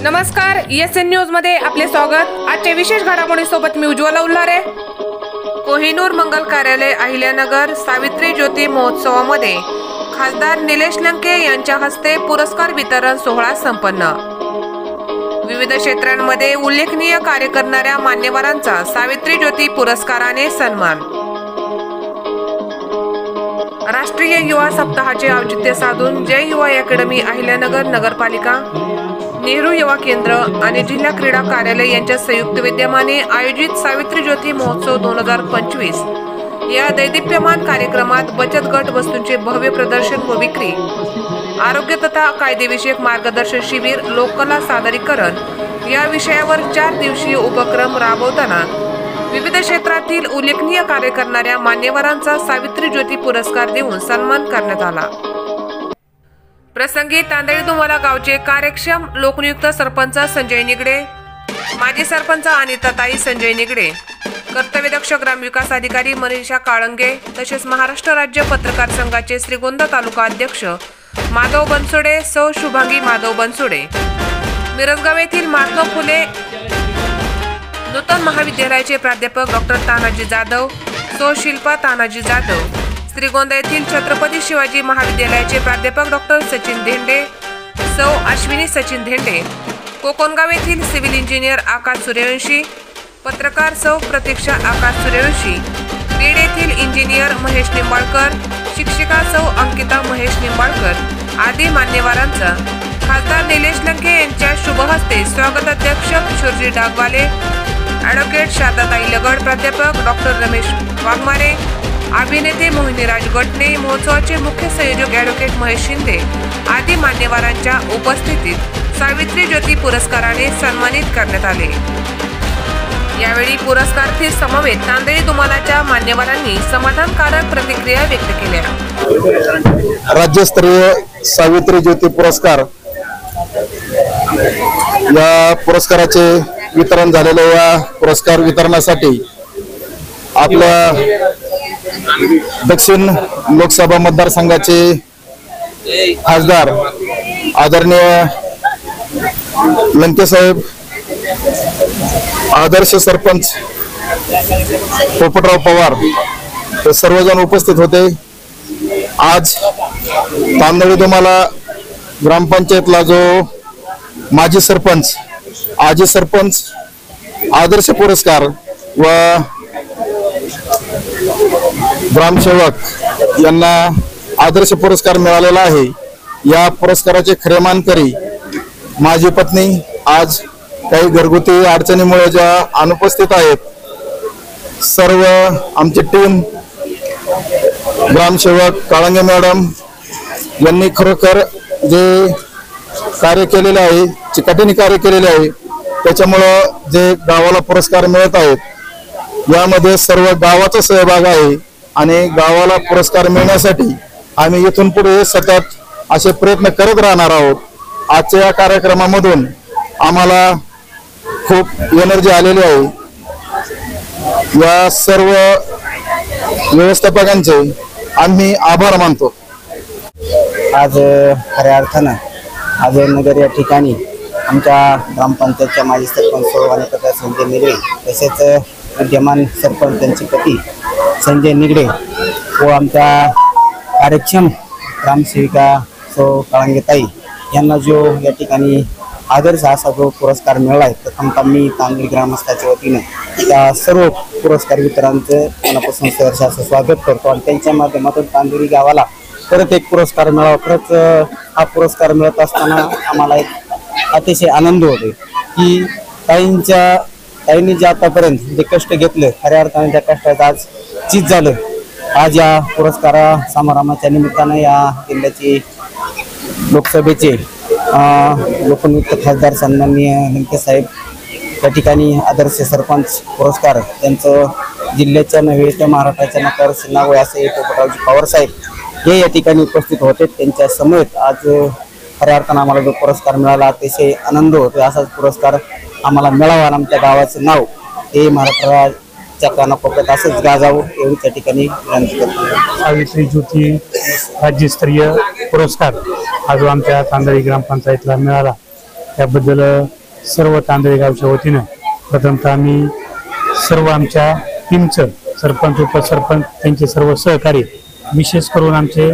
नमस्कार, SN news मध्ये आपले स्वागत। आजच्या विशेष घडामोडीसोबत मी उज्ज्वला उल्हारे। कोहिनूर मंगल कार्यालय अहिल्यानगर सावित्री ज्योती महोत्सवामध्ये खासदार निलेश लंके यांच्या हस्ते पुरस्कार वितरण सोहळा संपन्न। विविध क्षेत्रांमध्ये उल्लेखनीय कार्य करणाऱ्या मान्यवरांचा सावित्री ज्योती पुरस्काराने सन्मान। राष्ट्रीय युवा सप्ताहाचे औचित्य साधून जय युवा अकॅडमी अहिल्यानगर नगरपालिका, नेहरू युवा केंद्र आणि जिल्हा क्रीडा कार्यालय यांच्या संयुक्त विद्यमाने आयोजित सावित्री ज्योती महोत्सव 2025 या दैदिप्यमान कार्यक्रमात बचत गट वस्तूंचे भव्य प्रदर्शन व विक्री, आरोग्य तथा कायदेविषयक मार्गदर्शन शिबिर, लोककला सादरीकरण या विषयावर 4 दिवसीय उपक्रम राबवताना विविध क्षेत्रातील उल्लेखनीय कार्य करणाऱ्या मान्यवरांचा सावित्री ज्योती पुरस्कार देऊन सन्मान करण्यात आला। प्रसंगी तांदळी दुमाला गावचे कार्यक्षम लोकनियुक्त सरपंच संजय निगडे, माजी सरपंच अनिताताई संजय निगडे, कर्तव्यदक्ष ग्रामविकास अधिकारी मनीषा काळंगे तसेच महाराष्ट्र राज्य पत्रकार संघाचे श्रीगोंदा तालुका अध्यक्ष माधव बनसोडे, सौ शुभांगी माधव बनसोडे, मिरजगाव येथील महात्मा फुले नूतन महाविद्यालयाचे प्राध्यापक डॉक्टर तानाजी जाधव, सौ शिल्पा तानाजी जाधव, श्रीगोंदा येथील छत्रपती शिवाजी महाविद्यालयाचे प्राध्यापक डॉक्टर सचिन धेंडे, सौ अश्विनी सचिन धेंडे, कोकणगाव येथील सिव्हिल इंजिनियर आकाश सूर्यवंशी, पत्रकार सौ प्रतीक्षा आकाश सूर्यवंशी, बीड येथील इंजिनियर महेश निंबाळकर, शिक्षिका सौ अंकिता महेश निंबाळकर आदी मान्यवरांचा खासदार निलेश लंके यांच्या शुभ हस्ते स्वागताध्यक्ष किशोरजी डागवाले, ॲडव्होकेट शारदाताई लगड, प्राध्यापक डॉक्टर रमेश वाघमारे, अभिनेते मोहिनीराज गटणे, महोत्सवाचे मुख्य संयोजक ॲडव्होकेट महेश शिंदे आदी मान्यवरांच्या उपस्थितीत सावित्री ज्योती पुरस्काराने सन्मानित करण्यात आले। यावेळी पुरस्कारार्थी समवेत तांदळी दुमालाच्या मान्यवरांनी समाधानकारक प्रतिक्रिया व्यक्त केल्या। राज्यस्तरीय सावित्री ज्योती पुरस्कार या पुरस्काराचे वितरण झालेल्या या पुरस्कार वितरणासाठी आपल्या दक्षिण लोकसभा मतदारसंघाचे खासदार आदरणीय लंके साहेब, आदर्श सरपंच पोपटराव पवार हे सर्वजण उपस्थित होते। आज तांदळी दुमाला ग्रामपंचायतला जो माजी सरपंच, आजी सरपंच आदर्श पुरस्कार व ग्रामसेवक यांना आदर्श पुरस्कार मिळालेला आहे। या पुरस्काराचे खरे मानकरी माझी पत्नी आज काही घरगुती अडचणीमुळे ज्या अनुपस्थित आहेत, सर्व आमची टीम, ग्रामसेवक काळंगे मॅडम यांनी खरोखर जे कार्य केलेले आहे, चिकाटीने कार्य केलेले आहे, त्याच्यामुळं जे गावाला पुरस्कार मिळत आहेत यामध्ये सर्व गावाचा सहभाग आहे आणि गावाला पुरस्कार मिळण्यासाठी आम्ही इथून पुढे सतत असे प्रयत्न करत राहणार आहोत। आजच्या या कार्यक्रमामधून आम्हाला खूप एनर्जी आलेली आहे। या सर्व व्यवस्थापकांचे आम्ही आभार मानतो। आज खऱ्या अर्थानं अजयनगर या ठिकाणी आमच्या ग्रामपंचायतच्या माजी सरपंच आणि पत्र संजय निगडे तसेच विद्यमान सरपंच त्यांचे पती संजय निगडे व आमच्या कार्यक्षम ग्रामसेविका सौ काळंगेताई यांना जो या ठिकाणी आदर्श असा जो पुरस्कार मिळाला आहे, प्रथमतः मी तांदळी ग्रामस्थाच्या वतीनं त्या सर्व पुरस्कार वितरणांचं मनापासून सहर्ष असं स्वागत करतो आणि त्यांच्या माध्यमातून तांदळी गावाला परत एक पुरस्कार मिळावा। खरंच हा पुरस्कार मिळत असताना आम्हाला एक अतिशय आनंद होतो की ताईंनी जे आतापर्यंत जे कष्ट घेतले, खऱ्या अर्थाने त्या कष्टाचं आज चीज झालं। आज या पुरस्कारा समारंभाच्या निमित्तानं या जिल्ह्याचे लोकसभेचे लोकनियुक्त खासदार सन्माननीय लंके साहेब त्या ठिकाणी आदर्श सरपंच पुरस्कार त्यांचं जिल्ह्याच्या नव्हे तर महाराष्ट्राच्या नकार नाव असे पोपटरावजी पवार साहेब हे या ठिकाणी उपस्थित होते। त्यांच्या समवेत आज खऱ्या अर्थानं आम्हाला जो पुरस्कार मिळाला अतिशय आनंद होतो। असाच पुरस्कार आम्हाला मिळावा आणि आमच्या गावाचं नाव हे महाराष्ट्राच्या कानाकोपऱ्यात असंच गाजावं एवढी त्या ठिकाणी विनंती करतो। सावित्री ज्योती राज्यस्तरीय पुरस्कार हा जो आमच्या तांदळी ग्रामपंचायतला मिळाला त्याबद्दल सर्व तांदळी गावच्या वतीनं प्रथमतः आम्ही सर्व आमच्या टीमचं सरपंच उपसरपंच त्यांचे सर्व सहकारी विशेष करून आमचे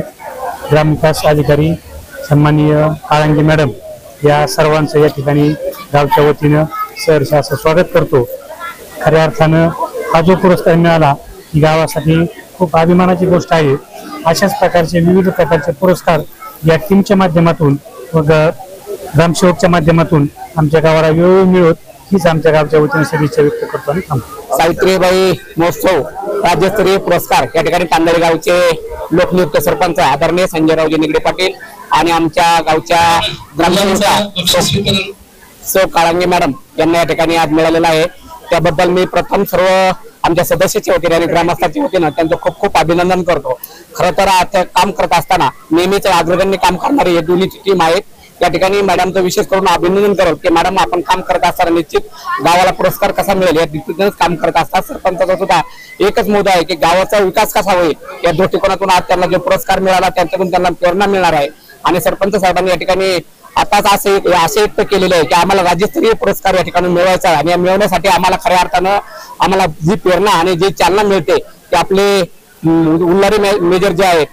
ग्रामविकास अधिकारी सन्माननीय काळंगे मॅडम या सर्वांचं या ठिकाणी गावच्या वतीनं सहर्ष असं स्वागत करतो. खऱ्या अर्थानं हा जो पुरस्कार मिळाला ही गावासाठी खूप अभिमानाची गोष्ट आहे. अशाच प्रकारचे विविध प्रकारचे पुरस्कार या टीमच्या माध्यमातून व ग्रामसेवकच्या माध्यमातून आमच्या गावाला वेळ मिळत हीच आमच्या गावच्या वतीने सदिच्छा व्यक्त करतो आणि थांबतो. सावित्रीबाई महोत्सव राज्यस्तरीय पुरस्कार या ठिकाणी तांदळी गावचे लोकनियुक्त सरपंच आदरणीय संजयरावजी निगडे पाटील आणि आमच्या गावच्या ग्रामसेवक सौ काळंगे मॅडम यांना या ठिकाणी आज मिळालेला आहे. त्याबद्दल मी प्रथम सर्व आमच्या सदस्याच्या वतीने आणि ग्रामस्थांच्या वतीनं त्यांचं खूप खूप अभिनंदन करतो. खरं तर आता काम करत असताना नेहमीच अग्रगण्य काम करणारी हे दोन्ही टीम आहेत. या ठिकाणी मॅडमचं विशेष करून अभिनंदन करत की मॅडम आपण काम करत असताना निश्चित गावाला पुरस्कार कसा मिळेल या दृष्टीनेच काम करत असतात. सरपंचाचा सुद्धा एकच मुद्दा आहे की गावाचा विकास कसा होईल या दृष्टिकोनातून आज त्यांना जो पुरस्कार मिळाला त्यांच्यातून त्यांना प्रेरणा मिळणार आहे. आणि सरपंच साहेबांनी या ठिकाणी आताच असे व्यक्त केलेले आहे की आम्हाला राज्यस्तरीय पुरस्कार या ठिकाणी मिळवायचा आहे. आणि या मिळवण्यासाठी आम्हाला खऱ्या अर्थानं आम्हाला जी प्रेरणा आणि जी चालना मिळते ते आपले उल्हारी मेजर जे आहेत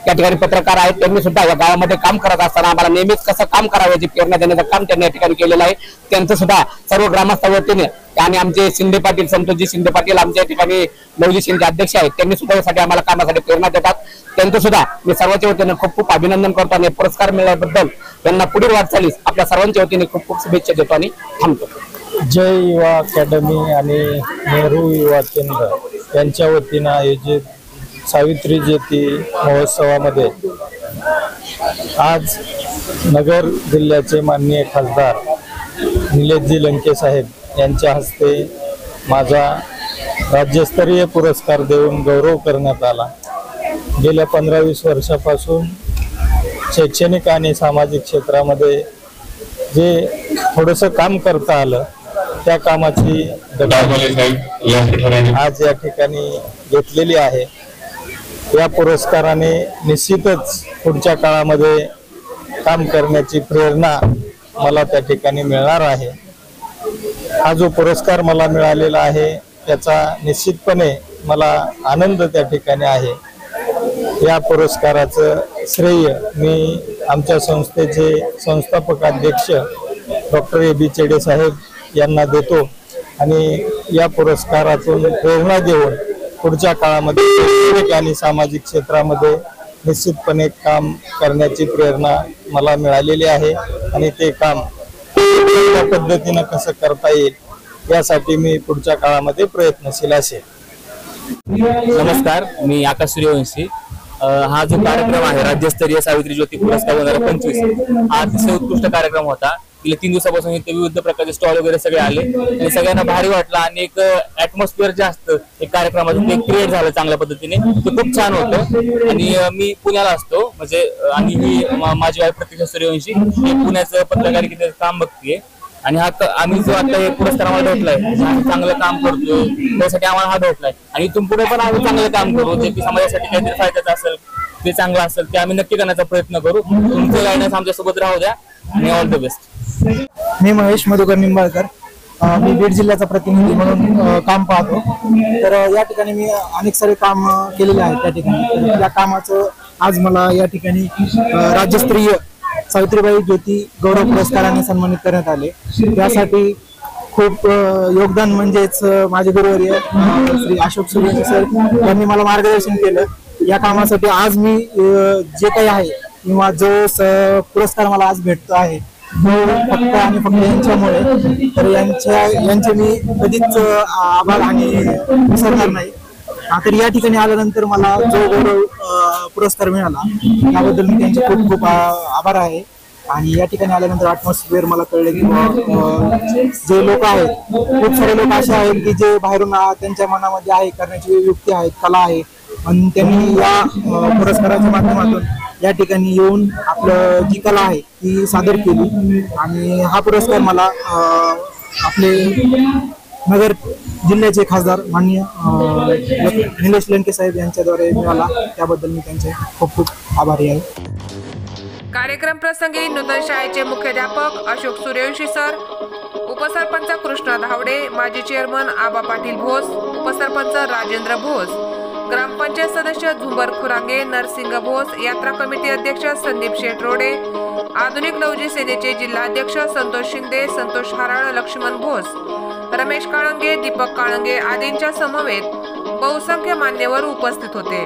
या ठिकाणी पत्रकार आहेत त्यांनी सुद्धा या गावामध्ये काम करत असताना आम्हाला नेहमीच कसं काम करावं याची प्रेरणा देण्याचं काम त्यांनी या ठिकाणी केलेलं आहे. त्यांचं सुद्धा सर्व ग्रामस्थांच्या वतीने आणि आमचे शिंदे पाटील संतोषजी शिंदे पाटील आमच्या ठिकाणी लवजी शिंदे अध्यक्ष आहेत त्यांनी सुद्धा यासाठी आम्हाला कामासाठी प्रेरणा देतात. त्यांचं सुद्धा मी सर्वांच्या वतीने खूप खूप अभिनंदन करतो आणि पुरस्कार मिळाल्याबद्दल त्यांना पुढील वाटचालीस आपल्या सर्वांच्या वतीने खूप खूप शुभेच्छा देतो आणि थांबतो. जय युवा अकॅडमी आणि नेहरू युवा केंद्र यांच्या वतीनं आयोजित सावित्री जयंती महोत्सवामध्ये आज नगर जिल्ह्याचे माननीय खासदार निलेशजी लंके साहेब यांच्या हस्ते माझा राज्यस्तरीय पुरस्कार देऊन गौरव करण्यात आला. गेल्या 15-20 वर्षापासून शैक्षणिक आणि सामाजिक क्षेत्रामध्ये जे थोडंसं काम करता आलं त्या कामाची आज या ठिकाणी घेतलेली आहे. या पुरस्काराने निश्चितच पुढच्या काळामध्ये काम करण्याची प्रेरणा मला त्या ठिकाणी मिळणार आहे. हा जो पुरस्कार मला मिळालेला आहे त्याचा निश्चितपणे मला आनंद त्या ठिकाणी आहे. या पुरस्काराचं श्रेय मी आमच्या संस्थेचे संस्थापक अध्यक्ष डॉक्टर ए बी चेडे साहेब यांना देतो आणि या पुरस्कारातून प्रेरणा देऊन पुढच्या काळामध्ये शैक्षणिक आणि सामाजिक क्षेत्रामध्ये निश्चितपणे काम करण्याची प्रेरणा मला मिळालेली आहे आणि ते काम त्या पद्धतीनं कसं करता येईल यासाठी मी पुढच्या काळामध्ये प्रयत्नशील असेल. नमस्कार, मी आकाश सूर्यवंशी. हा जो कार्यक्रम आहे राज्यस्तरीय सावित्री ज्योती पुरस्कार 2025 हा अतिशय उत्कृष्ट कार्यक्रम होता. गेल्या 3 दिवसापासून इथे विविध प्रकारचे स्टॉल वगैरे सगळे आले आणि सगळ्यांना भारी वाटलं आणि एक ॲटमॉस्फिअर जे असतं एक कार्यक्रमातून ते क्रिएट झालं चांगल्या पद्धतीने. ते खूप छान होतं. आणि मी पुण्याला असतो म्हणजे आणि मी माझी वाईफ प्रतीक्षा सूर्यवंशी मी पुण्याचं पत्रकारितेचं काम बघतेय आणि आम्ही जो आता हे पुरस्कार आम्हाला भेटलाय चांगलं काम करतोय त्यासाठी आम्हाला हा भेटलाय आणि इथून पुढे पण आम्ही चांगलं काम करू जे की समाजासाठी काहीतरी फायद्याचं असेल ते चांगलं असेल ते आम्ही नक्की करण्याचा प्रयत्न करू. तुमचं गायडन्स आमच्या सोबत राहू द्या आणि ऑल द बेस्ट. मी महेश मधुकर निंबाळकर. मी बीड जिल्ह्याचा प्रतिनिधी म्हणून काम पाहतो. तर या ठिकाणी मी अनेक सारे काम केलेले आहेत. त्या ठिकाणी या कामाचं आज मला या ठिकाणी राज्यस्तरीय सावित्रीबाई ज्योती गौरव पुरस्काराने सन्मानित करण्यात आले. त्यासाठी खूप योगदान म्हणजेच माझे गुरुवर्य श्री अशोक सूर्यवंशी सर यांनी मला मार्गदर्शन केलं. या कामासाठी आज मी जे काही आहे किंवा जो पुरस्कार मला आज भेटतो आहे फक्त आणि फक्त यांच्यामुळे. तर यांचे मी कधीच आभार आणि विसरणार नाही. तर या ठिकाणी आल्यानंतर मला जो गौरव पुरस्कार मिळाला त्याबद्दल मी त्यांचे खूप खूप आभार आहे. आणि या ठिकाणी आल्यानंतर ॲटमॉस्फिअर मला कळले की जे लोक आहेत खूप सारे लोक असे आहेत की जे बाहेरून त्यांच्या मनामध्ये आहे करण्याची युक्ती आहेत कला आहे आणि त्यांनी या पुरस्काराच्या माध्यमातून या ठिकाणी येऊन आपलं जी कला आहे ती सादर केली. आणि हा पुरस्कार मला आपले नगर जिल्ह्याचे खासदार माननीय निलेश लंके साहेब यांच्याद्वारे मिळाला. त्याबद्दल मी त्यांचे खूप खूप आभारी आहे. कार्यक्रम प्रसंगी नूतन शाळेचे मुख्याध्यापक अशोक सूर्यवंशी सर, उपसरपंच कृष्णा धावडे, माजी चेअरमन आबा पाटील भोस, उपसरपंच राजेंद्र भोस, ग्रामपंचायत सदस्य झुंबर खुरांगे, नरसिंग भोस, यात्रा कमिटी अध्यक्ष संदीप शेटरोडे, आधुनिक लवजी सेनेचे जिल्हाध्यक्ष संतोष शिंदे, संतोष हाराळ, लक्ष्मण भोस, रमेश काळंगे, दीपक काळंगे आदींच्या समवेत बहुसंख्य मान्यवर उपस्थित होते.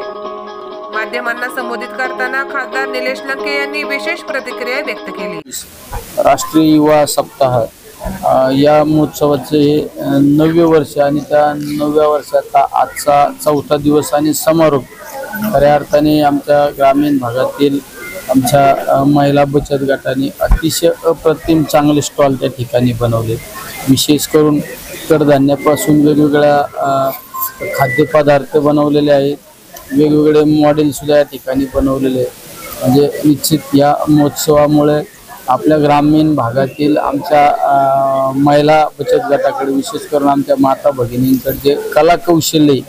माध्यमांना संबोधित करताना खासदार निलेश लंके यांनी विशेष प्रतिक्रिया व्यक्त केली. राष्ट्रीय युवा सप्ताह या महोत्सवाचे 9वे वर्ष आणि त्या 9व्या वर्षाचा आजचा 4था दिवस आणि समारोप खऱ्या अर्थाने आमच्या ग्रामीण भागातील आमच्या महिला बचत गटाने अतिशय अप्रतिम चांगले स्टॉल त्या ठिकाणी बनवले. विशेष करून कडधान्यापासून वेगवेगळ्या खाद्यपदार्थ बनवलेले आहेत, वेगवेगळे मॉडेल सुद्धा या ठिकाणी बनवलेले आहेत. म्हणजे निश्चित या महोत्सवामुळे आपल्या ग्रामीण भागातील आमच्या महिला बचत गटाकडे विशेष करून आमच्या माता भगिनींकडे जे कलाकौशल्य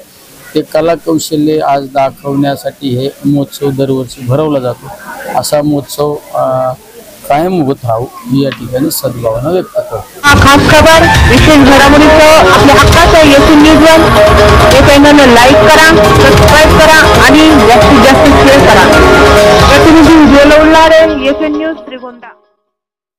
ते कलाकौशल्य आज दाखवण्यासाठी हे महोत्सव दरवर्षी भरवला जातो. असा महोत्सव कायम होत राहू ही या ठिकाणी सद्भावना व्यक्त करतो. खास खबर विशेष घडामोडीचं आपल्या हक्काचं येथून न्यूज हे चॅनल लाईक करा, सबस्क्राईब करा आणि जास्तीत जास्त शेअर करा. प्रतिनिधी उज्ज्वल उल्हारे, येथून न्यूज श्रीगोंदा.